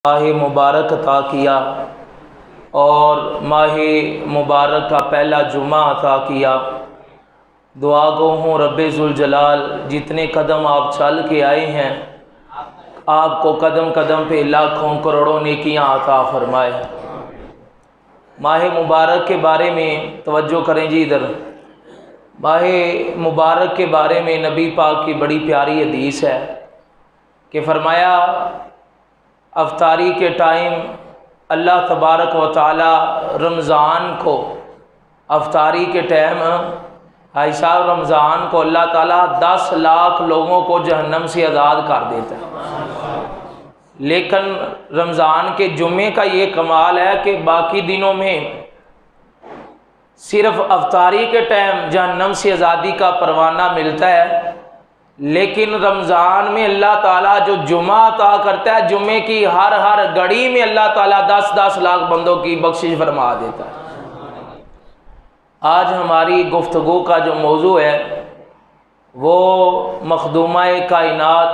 माह मुबारक अता किया और माह मुबारक का पहला जुमा अता किया। दुआ गो हूँ रब्बे जुल जलाल जितने कदम आप चल के आए हैं आपको कदम कदम पे लाखों करोड़ों नेकियां अता फरमाए। माह मुबारक के बारे में तवज्जो करें जी इधर। माह मुबारक के बारे में नबी पाक की बड़ी प्यारी हदीस है कि फरमाया अफ्तारी के टाइम अल्लाह तबारक व तआला रमज़ान को अफ्तारी के टाइम भाई साहब रमज़ान को अल्लाह ताला 10 लाख लोगों को जहन्नम से आज़ाद कर देता है। लेकिन रमज़ान के जुम्मे का ये कमाल है कि बाकी दिनों में सिर्फ अफ्तारी के टाइम जहन्नम से आज़ादी का परवाना मिलता है, लेकिन रमज़ान में अल्लाह ताला जो जुमा अता करता है जुम्मे की हर घड़ी में अल्लाह ताला 10-10 लाख बंदों की बख्शिश फरमा देता है। आज हमारी गुफ्तगू का जो मौजू है वो मखदूमा-ए कायनात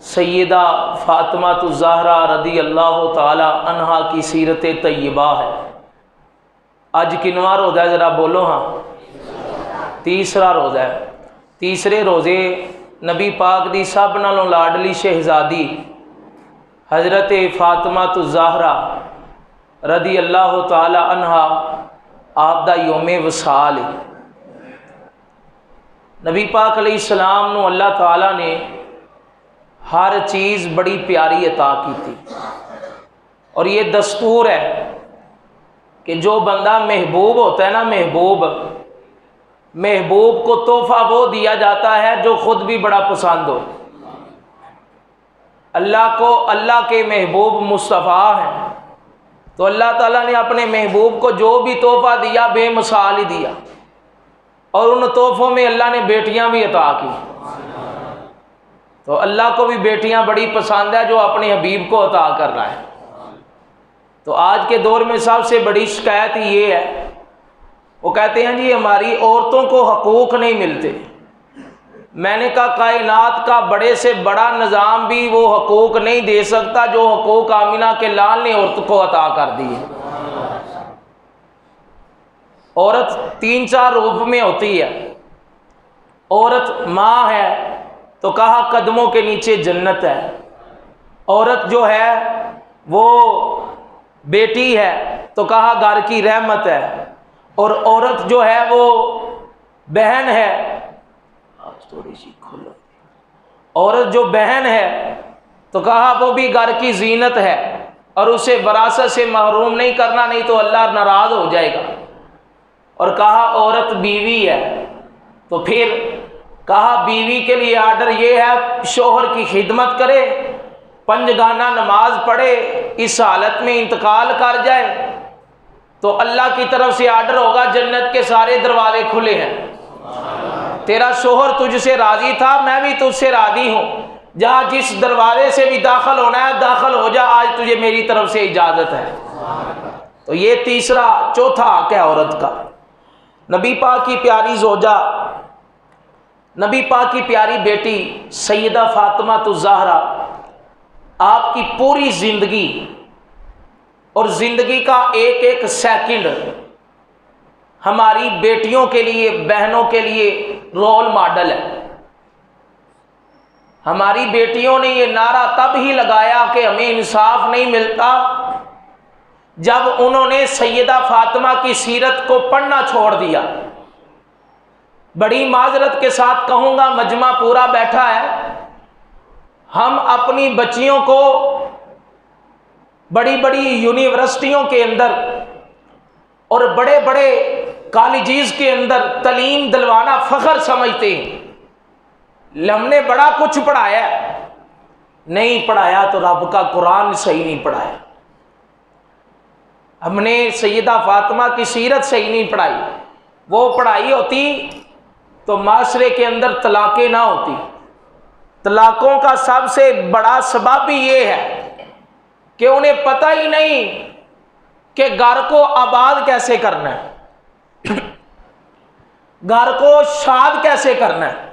सैयदा फ़ातिमा ज़हरा रदी अल्लाह ताला अन्हा की सीरत तय्यबा है। आज किनवा रोज़ा है ज़रा बोलो। हाँ, तीसरा रोज़ा है। तीसरे रोज़े नबी पाक दी सब नालों लाडली शहजादी हज़रत फ़ातिमा ज़हरा रदी अल्लाह ताला अन्हा आप दा योमे वसाल है। नबी पाक अलैहिस्सलाम नू अल्लाह ताला ने हर चीज़ बड़ी प्यारी अता की थी और ये दस्तूर है कि जो बंदा महबूब होता है ना, महबूब को तोहफा वो दिया जाता है जो खुद भी बड़ा पसंद हो। अल्लाह को अल्लाह के महबूब मुस्तफ़ा हैं तो अल्लाह ताला ने अपने महबूब को जो भी तोहफा दिया बेमिसाल ही दिया और उन तोहफों में अल्लाह ने बेटियां भी अता की। तो अल्लाह को भी बेटियां बड़ी पसंद है जो अपने हबीब को अता कर रहा है। तो आज के दौर में सबसे बड़ी शिकायत ये है, वो कहते हैं जी हमारी औरतों को हकूक़ नहीं मिलते। मैंने कहा कायनात का बड़े से बड़ा निज़ाम भी वो हकूक़ नहीं दे सकता जो हकूक़ आमिना के लाल ने औरत को अता कर दिए। औरत 3-4 रूप में होती है। औरत माँ है तो कहा कदमों के नीचे जन्नत है। औरत जो है वो बेटी है तो कहा घर की रहमत है। और औरत जो है वो बहन है, थोड़ी सी खोलो, औरत जो बहन है तो कहा वो भी घर की जीनत है और उसे विरासत से महरूम नहीं करना, नहीं तो अल्लाह नाराज हो जाएगा। और कहा औरत बीवी है तो फिर कहा बीवी के लिए आर्डर ये है शोहर की खिदमत करे, 5 गाना नमाज पढ़े, इस हालत में इंतकाल कर जाए तो अल्लाह की तरफ से आर्डर होगा जन्नत के सारे दरवाजे खुले हैं, तेरा शोहर तुझसे राजी था, मैं भी तुझसे राजी हूँ, जहाँ जिस दरवाजे से भी दाखिल होना है दाखिल हो जा, आज तुझे मेरी तरफ से इजाज़त है। तो ये तीसरा चौथा हक है औरत का। नबी पाक की प्यारी जोजा, नबी पाक की प्यारी बेटी सैयदा फ़ातिमा ज़हरा आपकी पूरी ज़िंदगी और ज़िंदगी का एक एक सेकंड हमारी बेटियों के लिए, बहनों के लिए रोल मॉडल है। हमारी बेटियों ने ये नारा तब ही लगाया कि हमें इंसाफ नहीं मिलता जब उन्होंने सैयदा फ़ातिमा की सीरत को पढ़ना छोड़ दिया। बड़ी माजरत के साथ कहूँगा, मजमा पूरा बैठा है, हम अपनी बच्चियों को बड़ी बड़ी यूनिवर्सिटियों के अंदर और बड़े बड़े कॉलेजेस के अंदर तालीम दिलवाना फ़ख्र समझते हैं। हमने बड़ा कुछ पढ़ाया, नहीं पढ़ाया तो रब का कुरान सही नहीं पढ़ाया, हमने सैयदा फ़ातिमा की सीरत सही नहीं पढ़ाई। वो पढ़ाई होती तो माशरे के अंदर तलाक़ें ना होती। तलाक़ों का सबसे बड़ा सबब भी ये है कि उन्हें पता ही नहीं कि घर को आबाद कैसे करना है, घर को शाद कैसे करना है।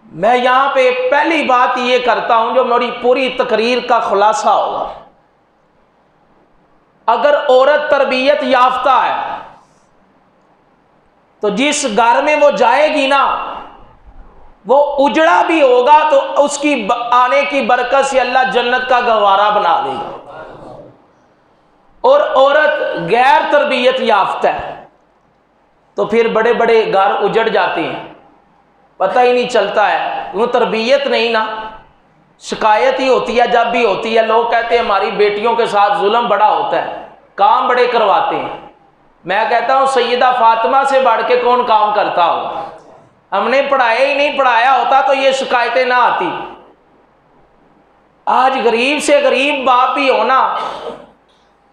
मैं यहाँ पे पहली बात ये करता हूँ जो मेरी पूरी तकरीर का खुलासा होगा। अगर औरत तरबियत याफ्ता है तो जिस घर में वो जाएगी ना, वो उजड़ा भी होगा तो उसकी आने की बरकत से अल्लाह जन्नत का गवारा बना देगा। और औरत गैर तरबियत याफ्ता है तो फिर बड़े बड़े घर उजड़ जाते हैं, पता ही नहीं चलता है। वो तरबियत नहीं ना, शिकायत ही होती है। जब भी होती है लोग कहते हैं हमारी बेटियों के साथ जुल्म बड़ा होता है, काम बड़े करवाते हैं। मैं कहता हूँ सैयदा फातिमा से बढ़ के कौन काम करता हो। हमने पढ़ाया ही नहीं, पढ़ाया होता तो ये शिकायतें ना आती। आज गरीब से गरीब बाप भी हो ना,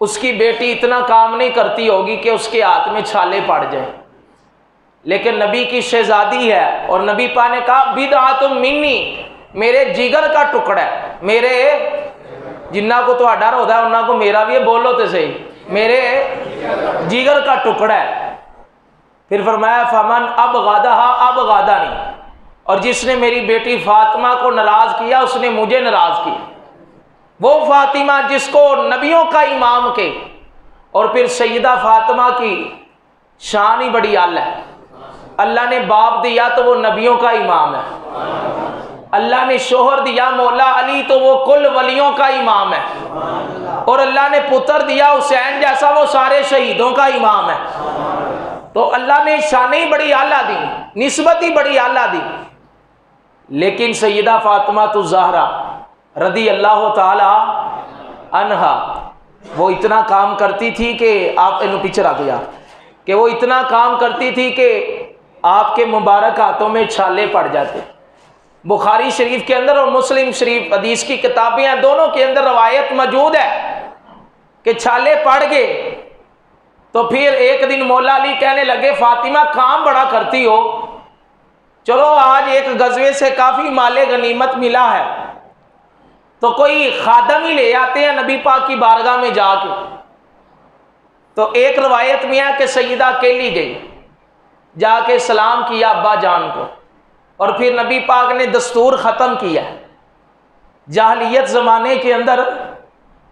उसकी बेटी इतना काम नहीं करती होगी कि उसके हाथ में छाले पड़ जाए। लेकिन नबी की शहजादी है और नबी पा ने कहा बिदअतुम मिन्नी, मेरे जिगर का टुकड़ा है। मेरे जिन्ना को तो डर होता है उन्ना को मेरा भी बोलो तो सही, मेरे जिगर का टुकड़ा है। फिर फरमाया फमन अब गादा नहीं, और जिसने मेरी बेटी फातिमा को नाराज किया उसने मुझे नाराज किया। वो फातिमा जिसको नबियों का इमाम के, और फिर सैयदा फातिमा की शान ही बड़ी आला है। अल्लाह ने बाप दिया तो वो नबियों का इमाम है। अल्लाह ने शोहर दिया मौला अली तो वो कुल वलियों का इमाम है। और अल्लाह ने पुत्र दिया हुसैन जैसा, वो सारे शहीदों का इमाम है। तो अल्लाह ने शान ही बड़ी आला दी, निस्बत ही बड़ी आला दी। लेकिन सैयदा फातिमा तो ज़हरा रदी अल्लाह ताला अन्हा, वो इतना काम करती थी कि आप इन पीछे आ गया कि वो इतना काम करती थी कि आपके मुबारक हाथों में छाले पड़ जाते। बुखारी शरीफ के अंदर और मुस्लिम शरीफ हदीस की किताबें हैं, दोनों के अंदर रवायत मौजूद है कि छाले पड़ गए। तो फिर एक दिन मौला अली कहने लगे फातिमा काम बड़ा करती हो, चलो आज एक गजवे से काफ़ी माले गनीमत मिला है तो कोई खादम ही ले आते हैं नबी पाक की बारगाह में जाके। तो एक रवायत में है कि सैयदा अकेली गई, जाके सलाम किया अब्बा जान को, और फिर नबी पाक ने दस्तूर ख़त्म किया। जाहलियत ज़माने के अंदर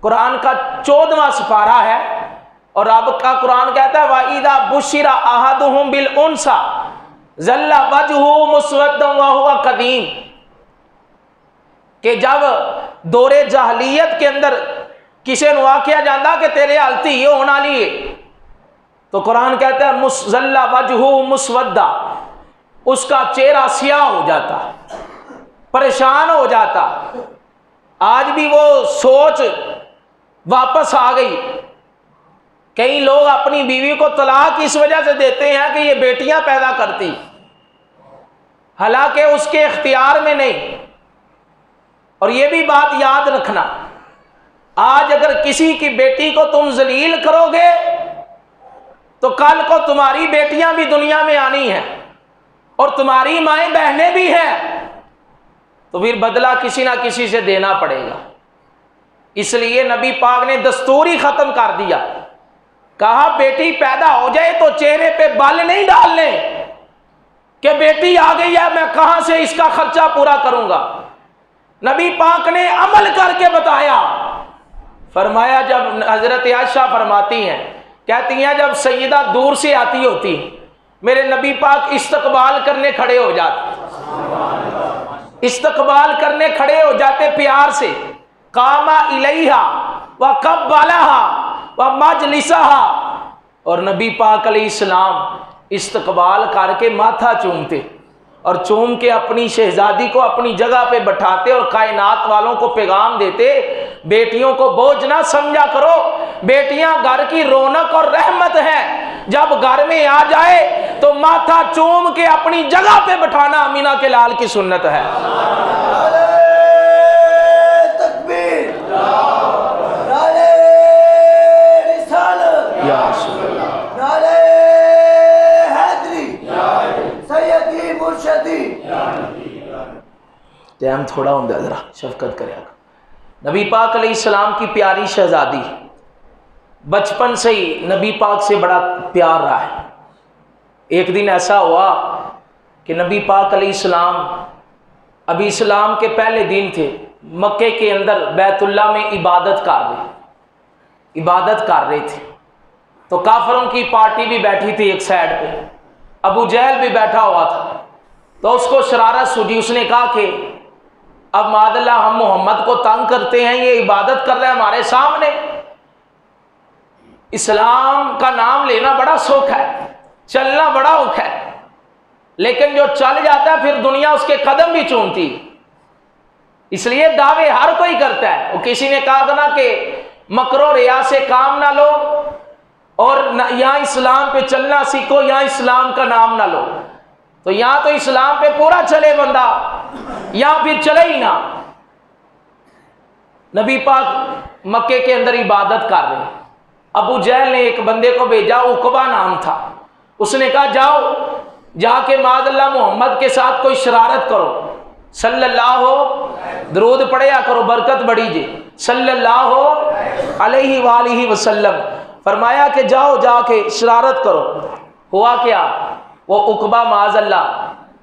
कुरान का 14वां सिपारा है और अब का कुरान कहता है वाइदा बुशिरा अहदुहुम बिल उनसा ज़ल्ला वजहु मुस्वद्दन व हुवा कदीम, कि जब दौरे जाहलियत के अंदर किसी ने वाक़या जाता कि तेरे हालती ये होना लिए, तो कुरान कहता है मुस्ज़ल्ला वजहु मुस्वद्दा, उसका चेहरा स्याह हो जाता, परेशान हो जाता। आज भी वो सोच वापस आ गई। कई लोग अपनी बीवी को तलाक इस वजह से देते हैं कि ये बेटियां पैदा करती, हालांकि उसके इख्तियार में नहीं। और ये भी बात याद रखना, आज अगर किसी की बेटी को तुम जलील करोगे तो कल को तुम्हारी बेटियां भी दुनिया में आनी हैं और तुम्हारी माएँ बहनें भी हैं, तो फिर बदला किसी ना किसी से देना पड़ेगा। इसलिए नबी पाक ने दस्तूर ही खत्म कर दिया। कहा बेटी पैदा हो जाए तो चेहरे पे बाल नहीं डालने कि बेटी आ गई है मैं कहां से इसका खर्चा पूरा करूंगा। नबी पाक ने अमल करके बताया। फरमाया, जब हजरत आयशा फरमाती हैं, कहती हैं जब सैयदा दूर से आती होती मेरे नबी पाक इस्तकबाल करने खड़े हो जाते, इस्तकबाल करने खड़े हो जाते प्यार से। कामा इलैहा व कब्बलहा व मजलिसहा, और नबी पाक अलैहिस्सलाम इस्तकबाल करके माथा चूमते और चूम के अपनी शहजादी को अपनी जगह पे बैठाते और कायनात वालों को पैगाम देते, बेटियों को बोझ ना समझा करो, बेटियां घर की रौनक और रहमत है। जब घर में आ जाए तो माथा चूम के अपनी जगह पे बैठाना अमीना के लाल की सुन्नत है। टाइम थोड़ा होता है, जरा शफकत करेगा। नबी पाक अलैहिस्सलाम की प्यारी शहजादी, बचपन से ही नबी पाक से बड़ा प्यार रहा है। एक दिन ऐसा हुआ कि नबी पाक अलैहिस्सलाम अभी इस्लाम के पहले दिन थे, मक्के के अंदर बैतुल्ला में इबादत कर रहे थे। तो काफरों की पार्टी भी बैठी थी एक साइड पे, अबू जहल भी बैठा हुआ था। तो उसको शरारत सूझी, उसने कहा कि अब मादल्ला हम मोहम्मद को तंग करते हैं, ये इबादत कर रहे हैं हमारे सामने। इस्लाम का नाम लेना बड़ा सुख है, चलना बड़ा औख है, लेकिन जो चल जाता है फिर दुनिया उसके कदम भी चूमती। इसलिए दावे हर कोई करता है। वो किसी ने कहा था ना कि मकरो रिया से काम ना लो और यहां इस्लाम पे चलना सीखो, यहां इस्लाम का नाम ना लो। तो यहां तो इस्लाम पे पूरा चले बंदा, यहां फिर चले ही ना। नबी पाक मक्के के अंदर इबादत कर रहे। अबू जहल ने एक बंदे को भेजा, उकबा नाम था। उसने कहा जाओ जाके मादल्ला मोहम्मद के साथ कोई शरारत करो, सल्लल्लाहु दरूद पढ़या करो, बरकत बढ़ी जे सल्लल्लाहु अलैहि वालिहि वसल्लम। फरमाया कि जाओ जाके शरारत करो। हुआ क्या, वो उकबा माजल्ला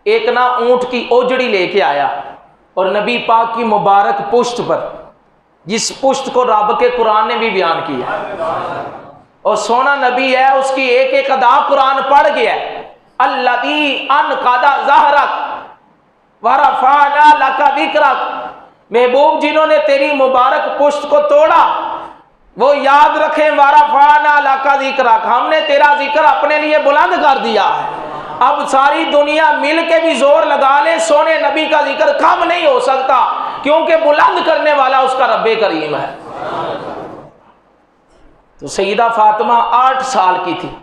एक ना ऊंट की ओजड़ी लेके आया और नबी पाक की मुबारक पुश्त पर, जिस पुश्त को रब के कुरान ने भी बयान किया, और सोना नबी है, उसकी एक एक अदा कुरान पढ़ गया। अल्लज़ी अनक़दा ज़हरक वरफ़अना लका ज़िक्रक, महबूब जिन्होंने तेरी मुबारक पुश्त को तोड़ा वो याद रखें, वरफ़अना लका ज़िक्रक, हमने तेरा जिक्र अपने लिए बुलंद कर दिया है। अब सारी दुनिया मिल के भी जोर लगा ले, सोने नबी का जिक्र कम नहीं हो सकता, क्योंकि बुलंद करने वाला उसका रब्बे करीम है। तो सईदा फातिमा 8 साल की थी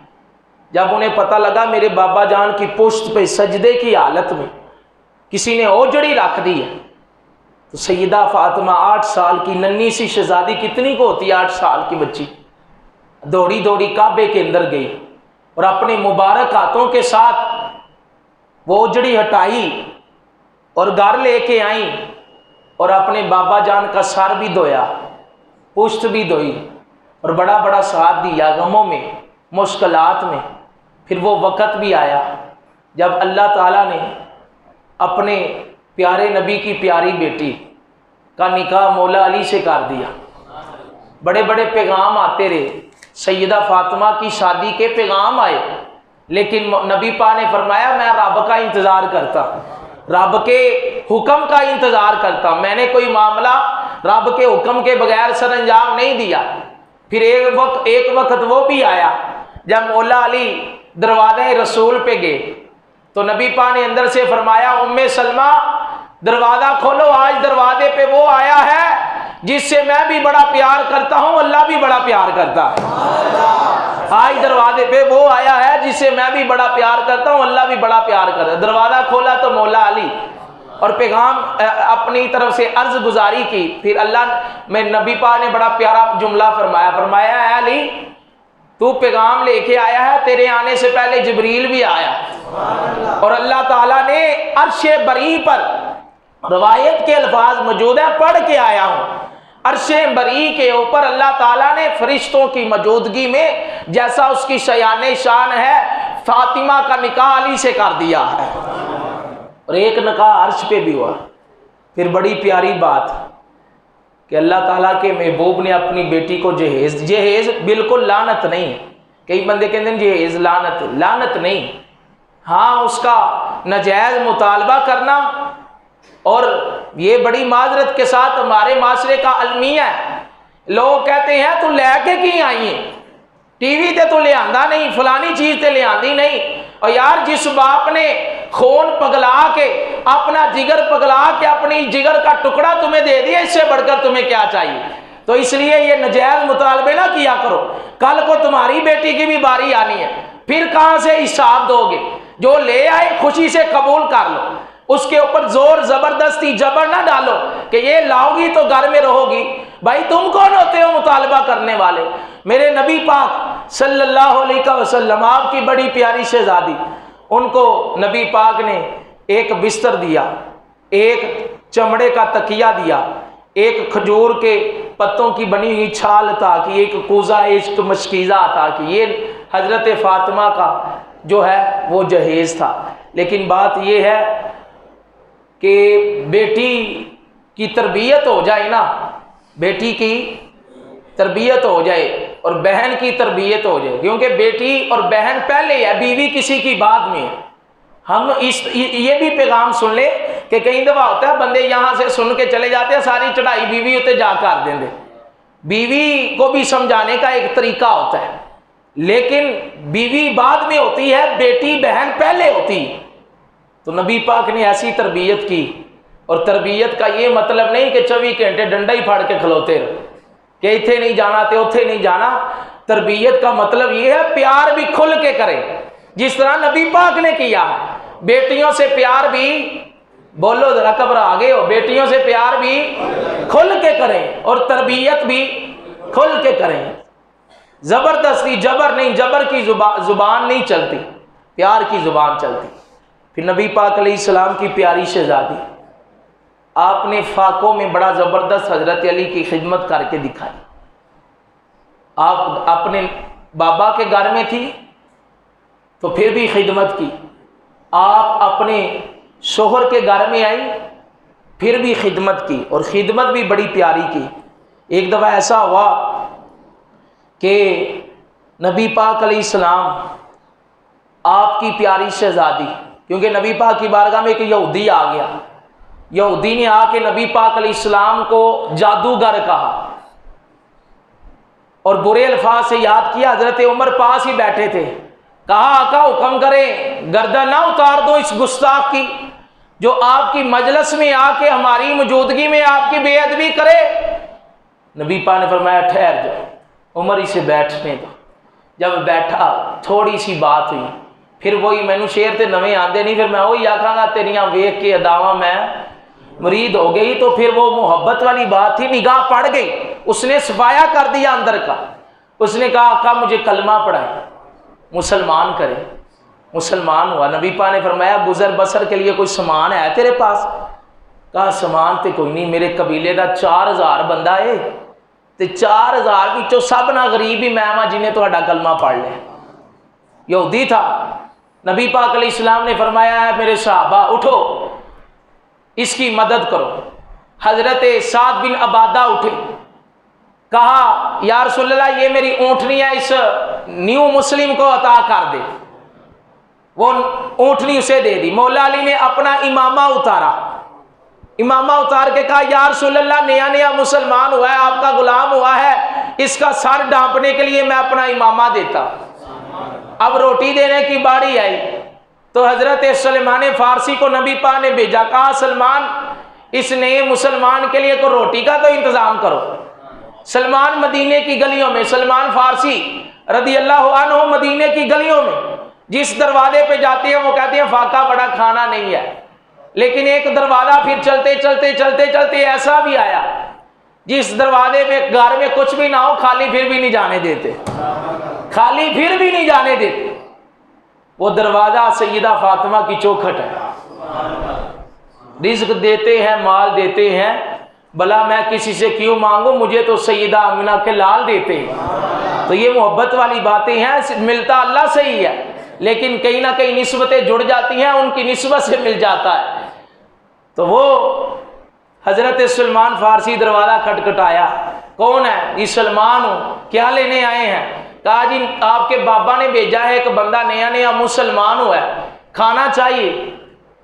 जब उन्हें पता लगा मेरे बाबा जान की पुश्त पे सजदे की हालत में किसी ने ओजड़ी रख दी है। तो सईदा फातिमा 8 साल की नन्ही सी शहजादी, कितनी को होती है 8 साल की बच्ची, दौड़ी दौड़ी काबे के अंदर गई और अपने मुबारक हाथों के साथ वो ओजड़ी हटाई और घर लेके आई और अपने बाबा जान का सर भी धोया, पुश्त भी धोई और बड़ा बड़ा साथ दिया गमों में, मुश्किलात में। फिर वो वक़्त भी आया जब अल्लाह ताला ने अपने प्यारे नबी की प्यारी बेटी का निकाह मौला अली से कर दिया। बड़े बड़े पैगाम आते रहे, सैयदा फातिमा की शादी के पैगाम आए, लेकिन नबी पाक ने फरमाया मैं रब का इंतज़ार करता, रब के हुक्म का इंतज़ार करता, मैंने कोई मामला रब के हुक्म के बगैर सर अंजाम नहीं दिया। फिर एक वक्त वो भी आया जब मौला अली दरवाज़े रसूल पे गए तो नबी पाक ने अंदर से फरमाया उम्मे सलमा दरवाज़ा खोलो, आज दरवाजे पे वो आया है जिससे मैं भी बड़ा प्यार करता हूँ, अल्लाह भी बड़ा प्यार करता है। आज दरवाजे पे वो आया है जिससे मैं भी बड़ा प्यार करता हूँ, अल्लाह भी बड़ा प्यार करता है। दरवाज़ा खोला तो मौला अली और पैगाम अपनी तरफ से अर्ज गुजारी की। फिर अल्लाह में नबी पाक ने बड़ा प्यारा जुमला फरमाया है अली तू पैगाम लेके आया है, तेरे आने से पहले जिब्रील भी आया और अल्लाह ताला ने अर्शे बरी पर, रवायत के अल्फाज मौजूद है, पढ़ के आया हूँ, अर्शे बरी के ऊपर अल्लाह ताला ने फरिश्तों की मौजूदगी में जैसा उसकी शयाने शान है फातिमा का निकाह अली से कर दिया है और एक निकाह अर्श पे भी हुआ। फिर बड़ी प्यारी बात कि अल्लाह ताला के महबूब ने अपनी बेटी को जहेज बिल्कुल लानत नहीं है। कई बंदे कहते हैं जहेज लानत नहीं, हाँ उसका नाजायज मुतालबा करना, और ये बड़ी माजरत के साथ हमारे माशरे का अलमिया है। लोग कहते हैं तू लैके की आई है, टीवी ते तू ले आंदा नहीं, फलानी चीज ते ले आंदी नहीं। और यार जिस बाप ने खून पगला के, अपना जिगर पगला के अपनी जिगर का टुकड़ा तुम्हें दे दिया, इससे बढ़कर तुम्हें क्या चाहिए। तो इसलिए ये नजायज मुतालबे ना किया करो, कल को तुम्हारी बेटी की भी बारी आनी है, फिर कहां से हिसाब दोगे। जो ले आए खुशी से कबूल कर लो, उसके ऊपर जोर जबरदस्ती जबर ना डालो कि ये लाओगी तो घर में रहोगी। भाई तुम कौन होते हो मुतालबा करने वाले। मेरे नबी पाक सल्लल्लाहु अलैहि वसल्लम आपकी बड़ी प्यारी शहजादी, उनको नबी पाक ने एक बिस्तर दिया, एक चमड़े का तकिया दिया, एक खजूर के पत्तों की बनी हुई छाल अता की, एक कूजा इश्क मशकीज़ा अता की। ये हजरत फातिमा का जो है वो जहेज था। लेकिन बात ये है कि बेटी की तरबियत हो जाए ना, बेटी की तरबियत हो जाए और बहन की तरबियत हो जाए, क्योंकि बेटी और बहन पहले है, बीवी किसी की बाद में है। हम ये भी पैगाम सुन ले कि कई दफा होता है बंदे यहाँ से सुन के चले जाते हैं, सारी चढ़ाई बीवी उत्ते जा कर देंगे। बीवी को भी समझाने का एक तरीका होता है, लेकिन बीवी बाद में होती है, बेटी बहन पहले होती है। तो नबी पाक ने ऐसी तरबियत की, और तरबियत का ये मतलब नहीं कि 24 घंटे डंडा ही फाड़ के खलोते रहो कि इत्थे नहीं जाना तो उत्थे नहीं जाना। तरबियत का मतलब ये है प्यार भी खुल के करें, जिस तरह नबी पाक ने किया। बेटियों से प्यार भी, बोलो जरा घबरा गए हो, बेटियों से प्यार भी खुल के करें और तरबियत भी खुल के करें। जबरदस्ती, जबर नहीं, जबर की जुबान नहीं चलती, प्यार की जुबान चलती। फिर नबी पाक अलैहिस्सलाम की प्यारी शहजादी, आपने फाकों में बड़ा ज़बरदस्त हज़रत अली की खिदमत करके दिखाई। आप अपने बाबा के घर में थी तो फिर भी खिदमत की, आप अपने शोहर के घर में आई फिर भी खिदमत की, और खिदमत भी बड़ी प्यारी की। एक दफ़ा ऐसा हुआ कि नबी पाक अलैहिस्सलाम, आपकी प्यारी शहजादी, क्योंकि नबी पाक की बारगाह में एक यहूदी आ गया, यहूदी ने आके नबी पाक अलैहिस्सलाम को जादूगर कहा और बुरे अल्फाज से याद किया। हजरत उमर पास ही बैठे थे, कहा आका हुक्म करें गर्दन ना उतार दो इस गुस्ताख की, जो आपकी मजलिस में आके हमारी मौजूदगी में आपकी बेअदबी करे। नबी पाक ने फरमाया ठहर जाओ, उमर इसे बैठने दो। जब बैठा थोड़ी सी बात हुई, फिर वही मैनू शेर ते नवे आते नहीं, फिर मैं वही आखांगा तेरियां वेख के अदावां मैं मुरीद हो गई। तो फिर वो मोहब्बत वाली बात थी, निगाह पड़ गई, उसने सफाया कर दिया अंदर का। उसने कहा आका मुझे कलमा पढ़ाए, मुसलमान करे। मुसलमान हुआ। नबी पाक ने फरमाया गुजर बसर के लिए कोई सामान है तेरे पास? कहा सामान तो कोई नहीं, मेरे कबीले का 4000 बंदा है, तो 4000 विचों सब ना गरीब ही मैं वहां जिन्हें तुहाडा कलमा पढ़ लिया। यहूदी था। नबी पाक अलैहिस्सलाम ने फरमाया मेरे सहाबा उठो, इसकी मदद करो। हजरत साद बिन अबादा उठे, कहा या रसूलल्लाह ये मेरी ऊँटनी है, इस न्यू मुस्लिम को अता कर दे। वो ऊँटनी उसे दे दी। मौला अली ने अपना इमामा उतारा, इमामा उतार के कहा या रसूलल्लाह नया नया मुसलमान हुआ है, आपका गुलाम हुआ है, इसका सर ढांपने के लिए मैं अपना इमामा देता। अब रोटी देने की बारी आई तो हजरत सलमान फारसी को नबी पाक ने भेजा, कहा सलमान इस नए मुसलमान के लिए को रोटी का तो इंतजाम करो। सलमान मदीने की गलियों में, सलमान फारसी रदी अल्लाह अन्हु मदीने की गलियों में जिस दरवाजे पे जाते हैं वो कहते हैं फाका बड़ा खाना नहीं है, लेकिन एक दरवाजा फिर चलते चलते चलते चलते ऐसा भी आया जिस दरवाजे में घर में कुछ भी ना हो, खाली फिर भी नहीं जाने देते, खाली फिर भी नहीं जाने देते। वो दरवाजा सैयदा फातिमा की चौखट है। रिज्क देते हैं, माल देते हैं, भला मैं किसी से क्यों मांगू, मुझे तो सैयदा अमीना के लाल देते हैं। तो ये मोहब्बत वाली बातें हैं। मिलता अल्लाह से ही है, लेकिन कहीं ना कहीं निस्बतें जुड़ जाती हैं, उनकी निस्बत से मिल जाता है। तो वो हजरत सलमान फारसी दरवाजा खटखटाया, कौन है? ये सलमान हूँ, क्या लेने आए हैं? कहा जी आपके बाबा ने भेजा है, एक बंदा नया नया मुसलमान हुआ है, खाना चाहिए।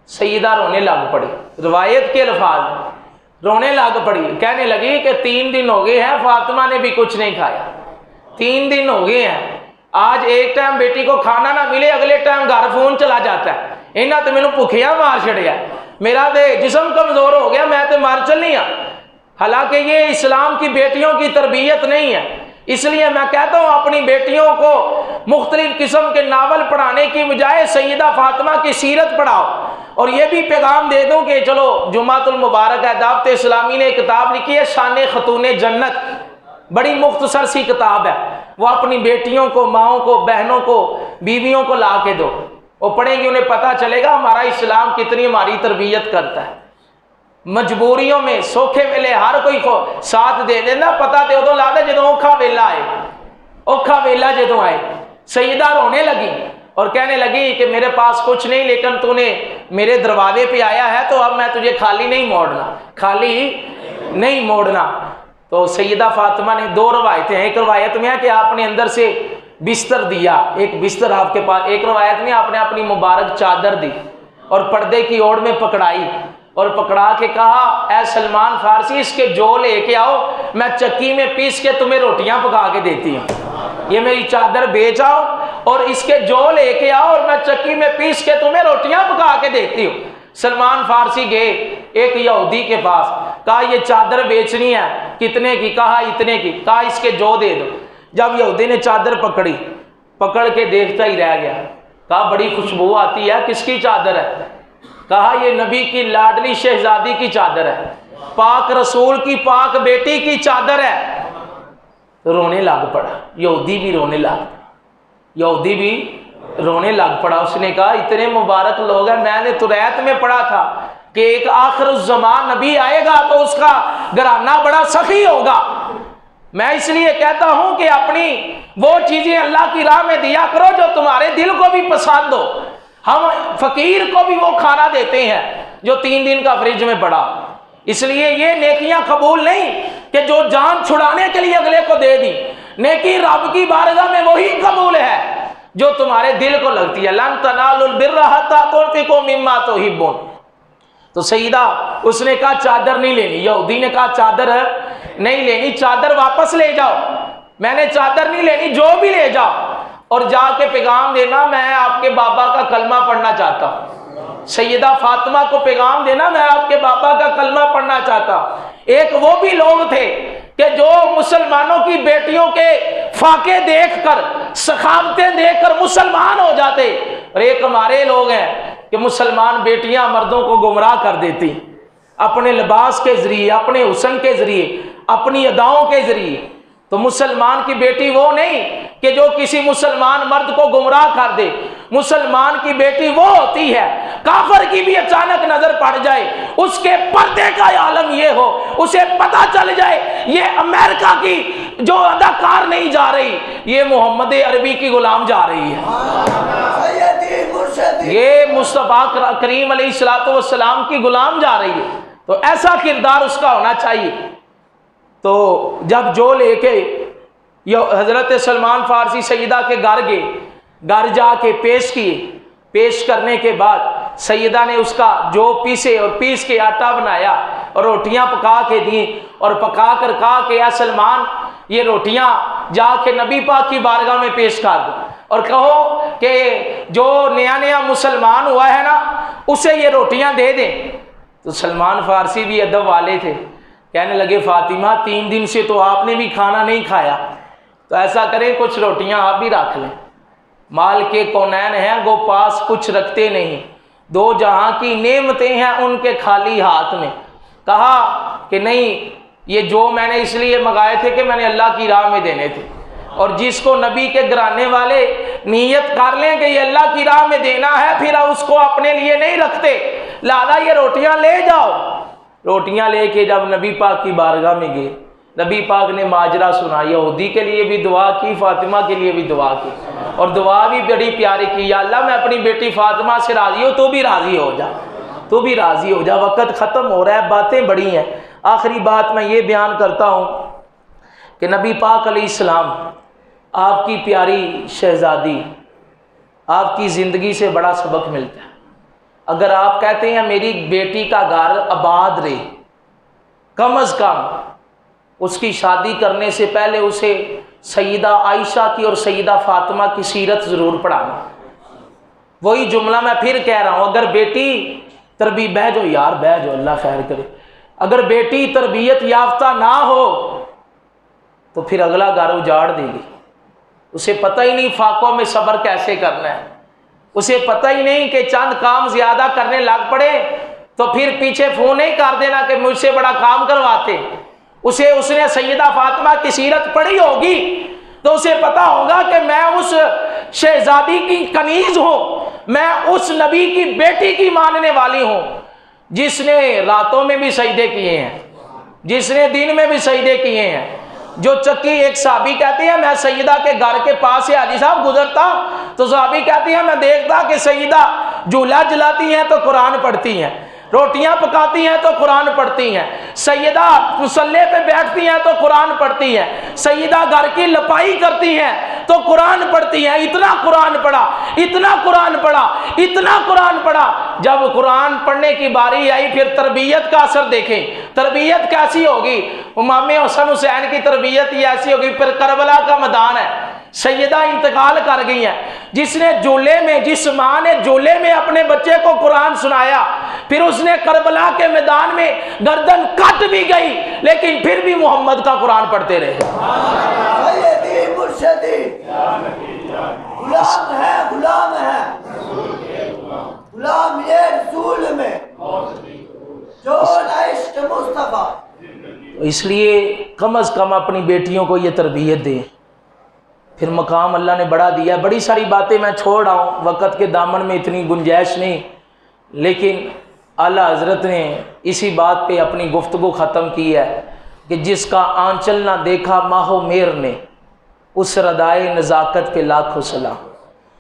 सैयदा रोने लग पड़ी, रिवायत के अल्फाज रोने लग पड़ी, कहने लगी कि 3 दिन हो गए हैं फातिमा ने भी कुछ नहीं खाया, 3 दिन हो गए हैं, आज एक टाइम बेटी को खाना ना मिले, अगले टाइम घर फोन चला जाता है, इन्हें तो मैनू भुखिया मार छड़िया, मेरा तो जिस्म कमजोर हो गया, मैं तो मर चली हाँ। हालांकि ये इस्लाम की बेटियों की तरबियत नहीं है। इसलिए मैं कहता हूँ अपनी बेटियों को मुख्तलिफ किस्म के नावल पढ़ाने की बजाय सैयदा फातिमा की सीरत पढ़ाओ। और ये भी पैगाम दे दूँ कि चलो जुमातुल मुबारक है, दावत इस्लामी ने किताब लिखी है शान खतून जन्नत, बड़ी मुख्तसर सी किताब है, वो अपनी बेटियों को, माओं को, बहनों को, बीवियों को ला के दो, वो पढ़ेंगे, उन्हें पता चलेगा हमारा इस्लाम कितनी हमारी तरबियत करता है। मजबूरियों में सौखे वेले हर कोई को साथ दे देना, पता तो उदों लगता जो औखा वेला आए, औखा वेला जो आए। सैयदा रोने लगी और कहने लगी कि मेरे पास कुछ नहीं, लेकिन तूने मेरे दरवाजे पे आया है तो अब मैं तुझे खाली नहीं मोड़ना, खाली नहीं मोड़ना। तो सैयदा फातिमा ने दो रवायतें हैं। एक रवायत में है कि आपने अंदर से बिस्तर दिया, एक बिस्तर आपके पास, एक रवायत में आपने अपनी मुबारक चादर दी और पर्दे की ओर में पकड़ाई और पकड़ा के कहा, ऐ सलमान फारसी इसके जो लेके आओ, मैं चक्की में पीस के तुम्हें रोटियां पका के देती हूँ। ये मेरी चादर बेच आओ और इसके जो लेके आओ और मैं चक्की में पीस के तुम्हें रोटियां पका के देती हूँ। सलमान फारसी गए एक यहूदी के पास, कहा ये चादर बेचनी है, कितने की? कहा इतने की। कहा इसके जो दे दो। जब यहूदी ने चादर पकड़ी, पकड़ के देखता ही रह गया। कहा बड़ी खुशबू आती है, किसकी चादर है? कहा ये नबी की लाडली शहजादी की चादर है, पाक रसूल की पाक बेटी की चादर है। तो रोने लग पड़ा, यहूदी भी रोने लग, यहूदी भी रोने लग पड़ा। उसने कहा इतने मुबारक लोग हैं, मैंने तुरैत में पढ़ा था कि एक आखिर ज़मान नबी आएगा तो उसका घराना बड़ा सखी होगा। मैं इसलिए कहता हूं कि अपनी वो चीजें अल्लाह की राह में दिया करो जो तुम्हारे दिल को भी पसंद हो। हम फकीर को भी वो खाना देते हैं जो 3 दिन का फ्रिज में पड़ा। इसलिए ये नेकियां कबूल नहीं कि जो जान छुड़ाने के लिए अगले को दे दी। नेकी रब की बारगाह में वही कबूल है जो तुम्हारे दिल को लगती है। लन तनालुल बिर्रा हत्ता तुनफिकू मिम्मा तुहिब्बून। तो सईदा उसने कहा चादर नहीं लेनी, यहूदी ने कहा चादर नहीं लेनी, चादर वापस ले जाओ, मैंने चादर नहीं लेनी, जो भी ले जाओ और जाके पैगाम देना मैं आपके बाबा का कलमा पढ़ना चाहता हूँ। सैयदा फातिमा को पैगाम देना मैं आपके बाबा का कलमा पढ़ना चाहता हूँ। एक वो भी लोग थे कि जो मुसलमानों की बेटियों के फाके देखकर, सखावतें देखकर मुसलमान हो जाते, और एक हमारे लोग हैं कि मुसलमान बेटियां मर्दों को गुमराह कर देती अपने लिबास के जरिए, अपने हुस्न के जरिए, अपनी अदाओं के जरिए। तो मुसलमान की बेटी वो नहीं कि जो किसी मुसलमान मर्द को गुमराह कर दे। मुसलमान की बेटी वो होती है, काफिर की भी अचानक नजर पड़ जाए, उसके पर्दे का आलम ये हो, उसे पता चल जाए ये अमेरिका की जो अदाकार नहीं जा रही, ये मोहम्मद अरबी की गुलाम जा रही है, ये मुस्तफा करीम अलैहिस्सलातु वस्सलाम की गुलाम जा रही है। तो ऐसा किरदार उसका होना चाहिए। तो जब जो लेके हजरत सलमान फारसी सईदा के घर गए, घर जाके पेश किए, पेश करने के बाद सईदा ने उसका जो पीसे और पीस के आटा बनाया और रोटियां पका के दी और पका कर कहा कि या सलमान ये रोटियां जाके नबी पाक की बारगाह में पेश कर दो और कहो कि जो नया नया मुसलमान हुआ है ना उसे ये रोटियां दे दें। तो सलमान फारसी भी अदब वाले थे, कहने लगे फातिमा 3 दिन से तो आपने भी खाना नहीं खाया, तो ऐसा करें कुछ रोटियां आप भी रख लें। माल के कौनैन हैं वो पास कुछ रखते नहीं, 2 जहां की नेमतें हैं उनके खाली हाथ में। कहा कि नहीं ये जो मैंने इसलिए मंगाए थे कि मैंने अल्लाह की राह में देने थे, और जिसको नबी के घराने वाले नीयत कर लें कि ये अल्लाह की राह में देना है फिर उसको अपने लिए नहीं रखते, लादा ये रोटियां ले जाओ। रोटियां लेके जब नबी पाक की बारगाह में गए, नबी पाक ने माजरा सुना, यहूदी के लिए भी दुआ की, फातिमा के लिए भी दुआ की, और दुआ भी बड़ी प्यारी की, या अल्लाह मैं अपनी बेटी फातिमा से राजी हूँ, तू भी राजी हो जा, तू भी राजी हो जा। वक़्त ख़त्म हो रहा है, बातें बड़ी हैं। आखिरी बात मैं ये बयान करता हूँ कि नबी पाक अलैहिस्सलाम आपकी प्यारी शहजादी, आपकी ज़िंदगी से बड़ा सबक मिलता है। अगर आप कहते हैं मेरी बेटी का घर आबाद रहे, कम अज़ कम उसकी शादी करने से पहले उसे सईदा आयशा की और सईदा फातिमा की सीरत ज़रूर पढ़ाना। वही जुमला मैं फिर कह रहा हूँ, अगर बेटी बह जाओ यार, बह जाओ, अल्लाह खैर करे। अगर बेटी तरबियत याफ्ता ना हो तो फिर अगला घर उजाड़ देगी। उसे पता ही नहीं फाकों में सब्र कैसे करना है, उसे पता ही नहीं कि चंद काम ज्यादा करने लग पड़े तो फिर पीछे फोन नहीं कर देना कि मुझसे बड़ा काम करवाते। उसने सैयदा फातिमा की सीरत पढ़ी होगी तो उसे पता होगा कि मैं उस शहजादी की कनीज हूं, मैं उस नबी की बेटी की मानने वाली हूं जिसने रातों में भी सजदे किए हैं, जिसने दिन में भी सजदे किए हैं, जो चक्की, एक साहबी कहती है मैं सैयदा के घर के पास से हाजी साहब गुजरता तो साहबी कहती है मैं देखता कि सैयदा झूला जलाती हैं तो कुरान पढ़ती हैं, रोटियां पकाती हैं तो कुरान पढ़ती हैं, सैयदा मुसल्ले पे बैठती हैं तो कुरान पढ़ती हैं, सैयदा घर की लपाई करती हैं तो कुरान पढ़ती हैं। इतना कुरान पढ़ा, इतना कुरान पढ़ा, इतना कुरान पढ़ा। जब कुरान पढ़ने की बारी आई फिर तरबियत का असर देखें, तरबियत कैसी होगी। इमाम हसन हुसैन की तरबियत ही ऐसी होगी। फिर करबला का मैदान है, सैयदा इंतकाल कर गई हैं, जिसने झूले में, जिस माँ ने झूले में अपने बच्चे को कुरान सुनाया, फिर उसने करबला के मैदान में गर्दन कट भी गई लेकिन फिर भी मोहम्मद का कुरान पढ़ते रहे। गुलाम है, गुलाम है, गुलाम ये रसूल में जो इश्क मुस्तफा। इसलिए कम से कम अपनी बेटियों को ये तरबियत दें। फिर मकाम अल्लाह ने बड़ा दिया। बड़ी सारी बातें मैं छोड़ रहा हूँ, वक़्त के दामन में इतनी गुंजाइश नहीं, लेकिन आला हज़रत ने इसी बात पे अपनी गुफ्तगू ख़त्म की है कि जिसका आंचल ना देखा माहो मेर ने, उस रदाए नज़ाकत पे लाखों सलाम।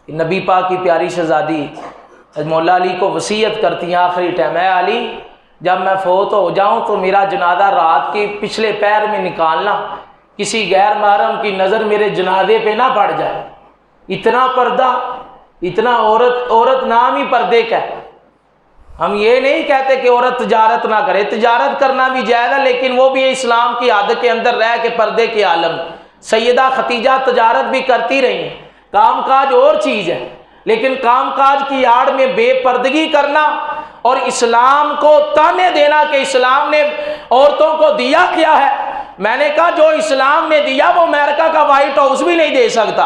नबी पाक की प्यारी शहज़ादी मौला अली को वसीयत करती हैं आखिरी टाइम, है अली जब मैं फोत हो जाऊँ तो मेरा जनाजा रात के पिछले पैर में निकालना, किसी गैर महरम की नज़र मेरे जनाजे पे ना पड़ जाए। इतना पर्दा, इतना औरत नाम ही पर्दे का है। हम ये नहीं कहते कि औरत तिजारत ना करे, तिजारत करना भी जायज़ है, लेकिन वो भी इस्लाम की आदत के अंदर रह के पर्दे के आलम। सैयदा खतीजा तिजारत भी करती रही हैं, काम काज और चीज़ है, लेकिन काम काज की आड़ में बेपर्दगी करना और इस्लाम को ताने देना कि इस्लाम ने औरतों को दिया क्या है। मैंने कहा जो इस्लाम ने दिया वो अमेरिका का व्हाइट हाउस भी नहीं दे सकता।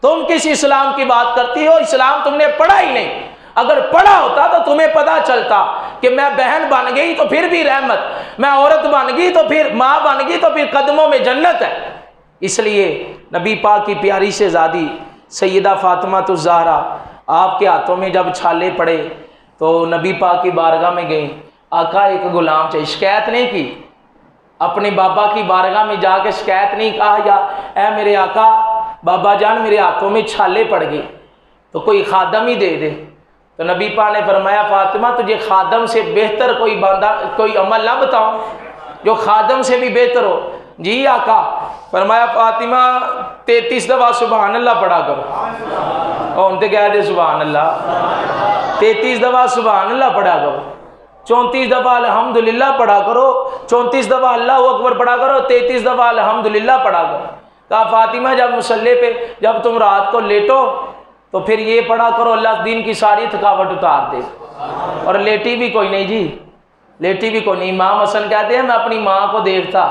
तुम किस इस्लाम की बात करती हो? इस्लाम तुमने पढ़ा ही नहीं। अगर पढ़ा होता तो तुम्हें पता चलता कि मैं बहन बन गई तो फिर भी रहमत, मैं औरत बन गई तो फिर माँ बन गई तो फिर कदमों में जन्नत है। इसलिए नबी पाक की प्यारी शहज़ादी सैयदा फातिमा तो ज़हरा आपके हाथों में जब छाले पड़े तो नबी पाक की बारगाह में गई। आका एक गुलाम चाहिए, शिकायत नहीं की, अपने बाबा की बारगाह में जाके शिकायत नहीं कहा या ऐ मेरे आका बाबा जान मेरे हाथों में छाले पड़ गए तो कोई खादम ही दे दे। तो नबी पाक ने फरमाया फातिमा तुझे खादम से बेहतर कोई बंदा कोई अमल ना बताऊं जो खादम से भी बेहतर हो। जी आका। फरमाया फातिमा 33 दफ़ा सुबहान अल्लाह पढ़ा करो। और उनते कह दे सुबहान अल्लाह। 33 दफ़ा सुबहान अल्लाह पढ़ा करो, 34 दफ़ा अल्हम्दुलिल्लाह पढ़ा करो, 34 दफ़ा अल्लाहु अकबर पढ़ा करो, 33 दफ़ा अल्हम्दुलिल्लाह पढ़ा करो। कहा फातिमा जब मुसल्ले पे जब तुम रात को लेटो तो फिर ये पढ़ा करो अल्लाह दिन की सारी थकावट उतार दे। और लेटी भी कोई नहीं जी, लेटी भी कोई नहीं। इमाम हसन कहते हैं मैं अपनी माँ को देखता,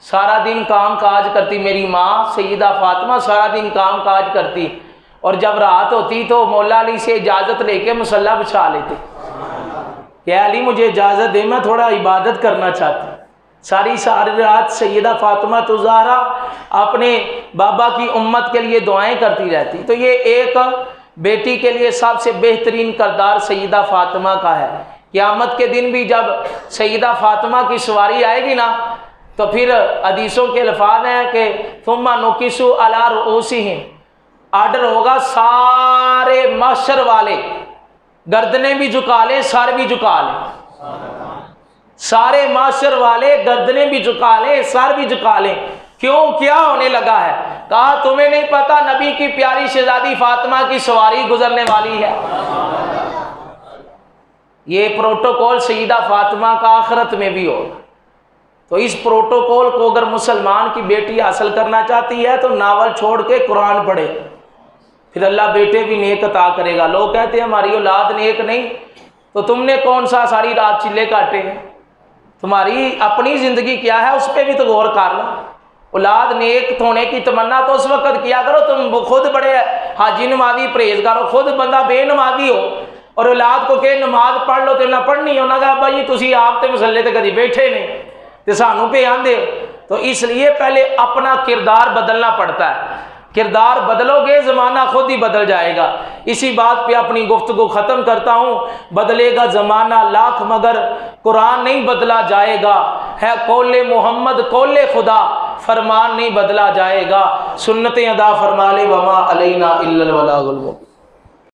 सारा दिन काम काज करती, मेरी माँ सैयदा फातिमा सारा दिन काम काज करती और जब रात होती तो मौला अली से इजाज़त लेके मुसल्ला बिछा लेते। क्या अली मुझे इजाज़त दे, मैं थोड़ा इबादत करना चाहती। सारी रात सैयदा फातिमा तो ज़हरा अपने बाबा की उम्मत के लिए दुआएं करती रहती। तो ये एक बेटी के लिए सबसे बेहतरीन किरदार सैयदा फातिमा का है। क़यामत के दिन भी जब सैयदा फातिमा की सवारी आएगी ना तो फिर हदीसों के अल्फाज हैं कि थुम्मा नुकिसु अला रुऊसिहिम, आर्डर होगा सारे माशर वाले गर्दनें भी झुका लें, सर भी झुका लें। सारे माशर वाले गर्दनें भी झुका लें, सर भी झुका लें। क्यों, क्या होने लगा है? कहा तुम्हें नहीं पता नबी की प्यारी शहजादी फातिमा की सवारी गुजरने वाली है। ये प्रोटोकॉल सैयदा फातिमा का आखिरत में भी होगा। तो इस प्रोटोकॉल को अगर मुसलमान की बेटी हासिल करना चाहती है तो नावल छोड़ के कुरान पढ़े, फिर अल्लाह बेटे भी नेक अता करेगा। लोग कहते हैं हमारी औलाद नेक नहीं, तो तुमने कौन सा सारी रात चिल्ले काटे हैं? तुम्हारी अपनी ज़िंदगी क्या है उस पर भी तो गौर कर लो। औलाद नेक होने की तमन्ना तो उस वक़्त किया करो तुम खुद बड़े हाजी नमाजी परहेज करो, खुद बंदा बेनमाजी हो और औलाद को कहे नमाज पढ़ लो तो ना पढ़नी हो, ना कहा भाई तुसी आप तो मसले तो कभी बैठे नहीं तो सानू पे आंदे। तो इसलिए पहले अपना किरदार बदलना पड़ता है। किरदार बदलोगे ज़माना खुद ही बदल जाएगा। इसी बात पे अपनी गुफ्तगू ख़त्म करता हूँ। बदलेगा ज़माना लाख मगर कुरान नहीं बदला जाएगा। है कौले मोहम्मद कौले खुदा, फरमान नहीं बदला जाएगा। सुन्नतें अदा फरमा ले, वमा अलैना इल्लल बलागुल मुबीन।